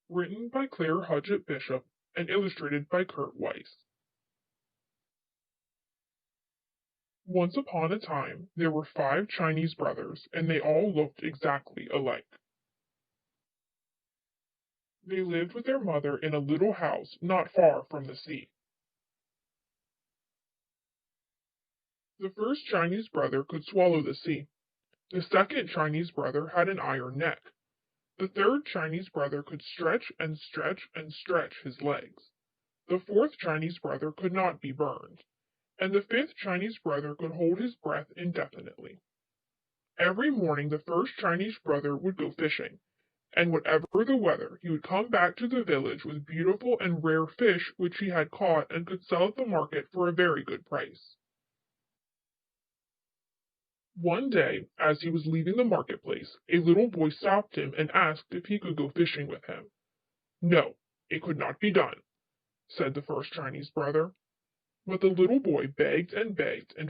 Written by Claire Hudgett Bishop and illustrated by Kurt Weiss. Once upon a time, there were 5 Chinese brothers, and they all looked exactly alike. They lived with their mother in a little house not far from the sea. The first Chinese brother could swallow the sea. The second Chinese brother had an iron neck. The third Chinese brother could stretch and stretch and stretch his legs. The fourth Chinese brother could not be burned. And the fifth Chinese brother could hold his breath indefinitely. Every morning the first Chinese brother would go fishing, and whatever the weather, he would come back to the village with beautiful and rare fish which he had caught and could sell at the market for a very good price. One day, as he was leaving the marketplace, a little boy stopped him and asked if he could go fishing with him. No, it could not be done, said the first Chinese brother. But the little boy begged, and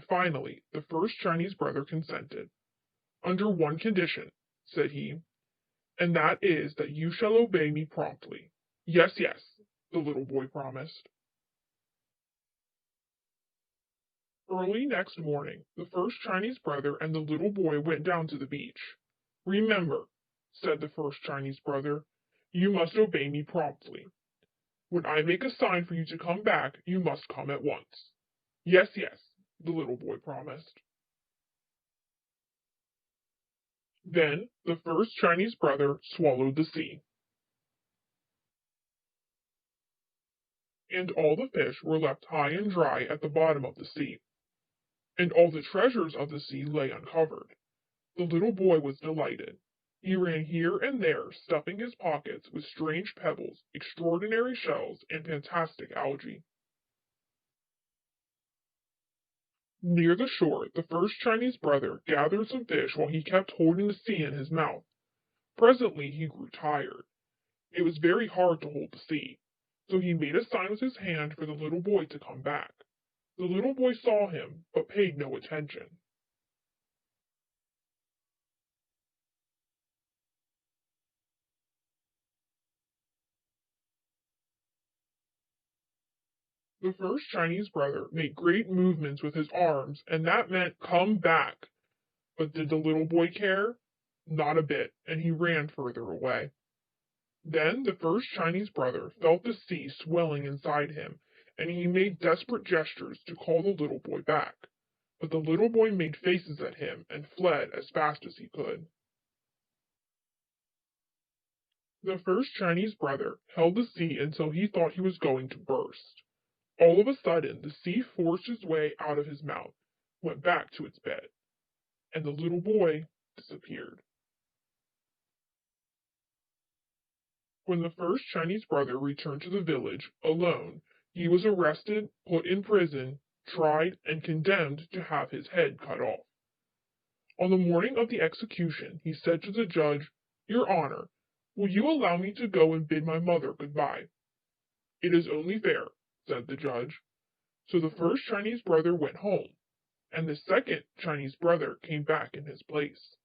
finally the first Chinese brother consented. Under one condition, said he, and that is that you shall obey me promptly. Yes, yes, the little boy promised. Early next morning, the first Chinese brother and the little boy went down to the beach. Remember, said the first Chinese brother, you must obey me promptly. When I make a sign for you to come back, you must come at once. Yes, yes, the little boy promised. Then the first Chinese brother swallowed the sea, and all the fish were left high and dry at the bottom of the sea, and all the treasures of the sea lay uncovered. The little boy was delighted. He ran here and there, stuffing his pockets with strange pebbles, extraordinary shells, and fantastic algae. Near the shore, the first Chinese brother gathered some fish while he kept holding the sea in his mouth. Presently he grew tired. It was very hard to hold the sea, so he made a sign with his hand for the little boy to come back. The little boy saw him, but paid no attention. The first Chinese brother made great movements with his arms, and that meant come back. But did the little boy care? Not a bit, and he ran further away. Then the first Chinese brother felt the sea swelling inside him, and he made desperate gestures to call the little boy back. But the little boy made faces at him and fled as fast as he could. The first Chinese brother held the sea until he thought he was going to burst. All of a sudden, the sea forced its way out of his mouth, went back to its bed, and the little boy disappeared. When the first Chinese brother returned to the village, alone, he was arrested, put in prison, tried, and condemned to have his head cut off. On the morning of the execution, he said to the judge, Your Honor, will you allow me to go and bid my mother good-bye? It is only fair, said the judge. So the first Chinese brother went home, and the second Chinese brother came back in his place.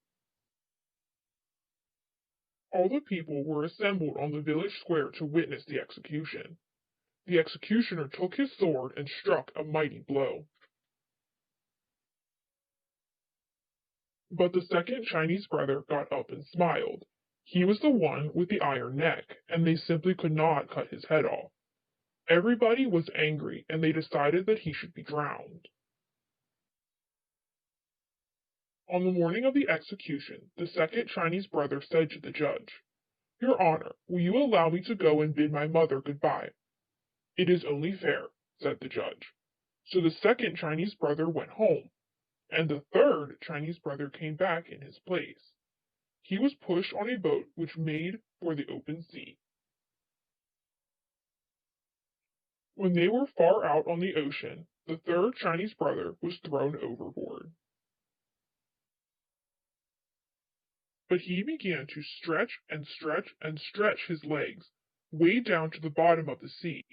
All the people were assembled on the village square to witness the execution. The executioner took his sword and struck a mighty blow. But the second Chinese brother got up and smiled. He was the one with the iron neck, and they simply could not cut his head off. Everybody was angry, and they decided that he should be drowned. On the morning of the execution, the second Chinese brother said to the judge, Your Honor, will you allow me to go and bid my mother good-bye? It is only fair, said the judge. So the second Chinese brother went home, and the third Chinese brother came back in his place. He was pushed on a boat which made for the open sea. When they were far out on the ocean, the third Chinese brother was thrown overboard. But he began to stretch and stretch and stretch his legs way down to the bottom of the sea,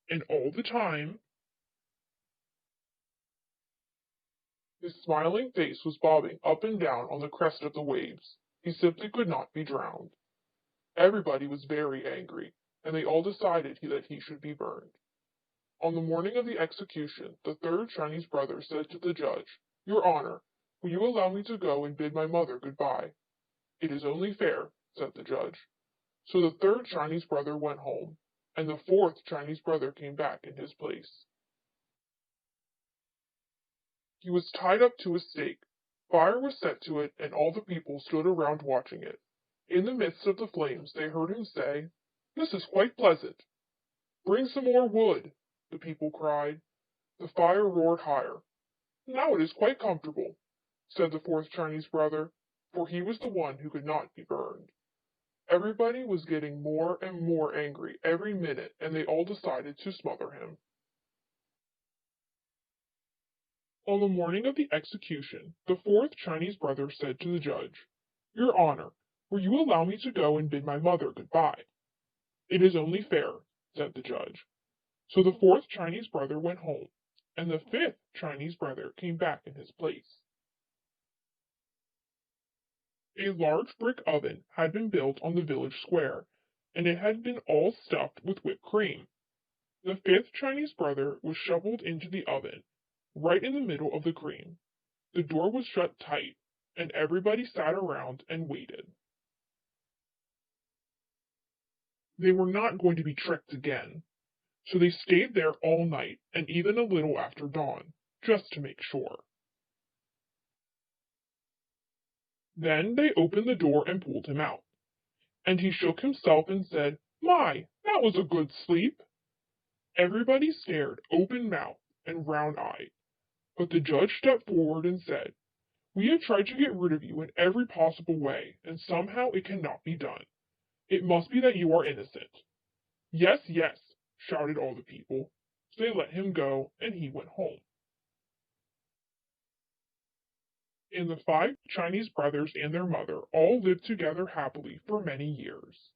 and all the time his smiling face was bobbing up and down on the crest of the waves. He simply could not be drowned. Everybody was very angry, and they all decided that he should be burned. On the morning of the execution, the third Chinese brother said to the judge, "Your Honor, will you allow me to go and bid my mother good-bye?" "It is only fair," said the judge. So the third Chinese brother went home, and the fourth Chinese brother came back in his place. He was tied up to a stake. Fire was set to it, and all the people stood around watching it. In the midst of the flames they heard him say, "This is quite pleasant." "Bring some more wood," the people cried. The fire roared higher. "Now it is quite comfortable," said the fourth Chinese brother, for he was the one who could not be burned. Everybody was getting more and more angry every minute, and they all decided to smother him. On the morning of the execution, the fourth Chinese brother said to the judge, "Your Honor, will you allow me to go and bid my mother good-bye?" "It is only fair," said the judge. So the fourth Chinese brother went home, and the fifth Chinese brother came back in his place. A large brick oven had been built on the village square, and it had been all stuffed with whipped cream. The fifth Chinese brother was shoveled into the oven, right in the middle of the cream. The door was shut tight, and everybody sat around and waited. They were not going to be tricked again, so they stayed there all night and even a little after dawn, just to make sure. Then they opened the door and pulled him out, and he shook himself and said, "My, that was a good sleep." Everybody stared open-mouthed and round-eyed, but the judge stepped forward and said, "We have tried to get rid of you in every possible way, and somehow it cannot be done. It must be that you are innocent." "Yes, yes," shouted all the people. So they let him go, and he went home. And the five Chinese brothers and their mother all lived together happily for many years.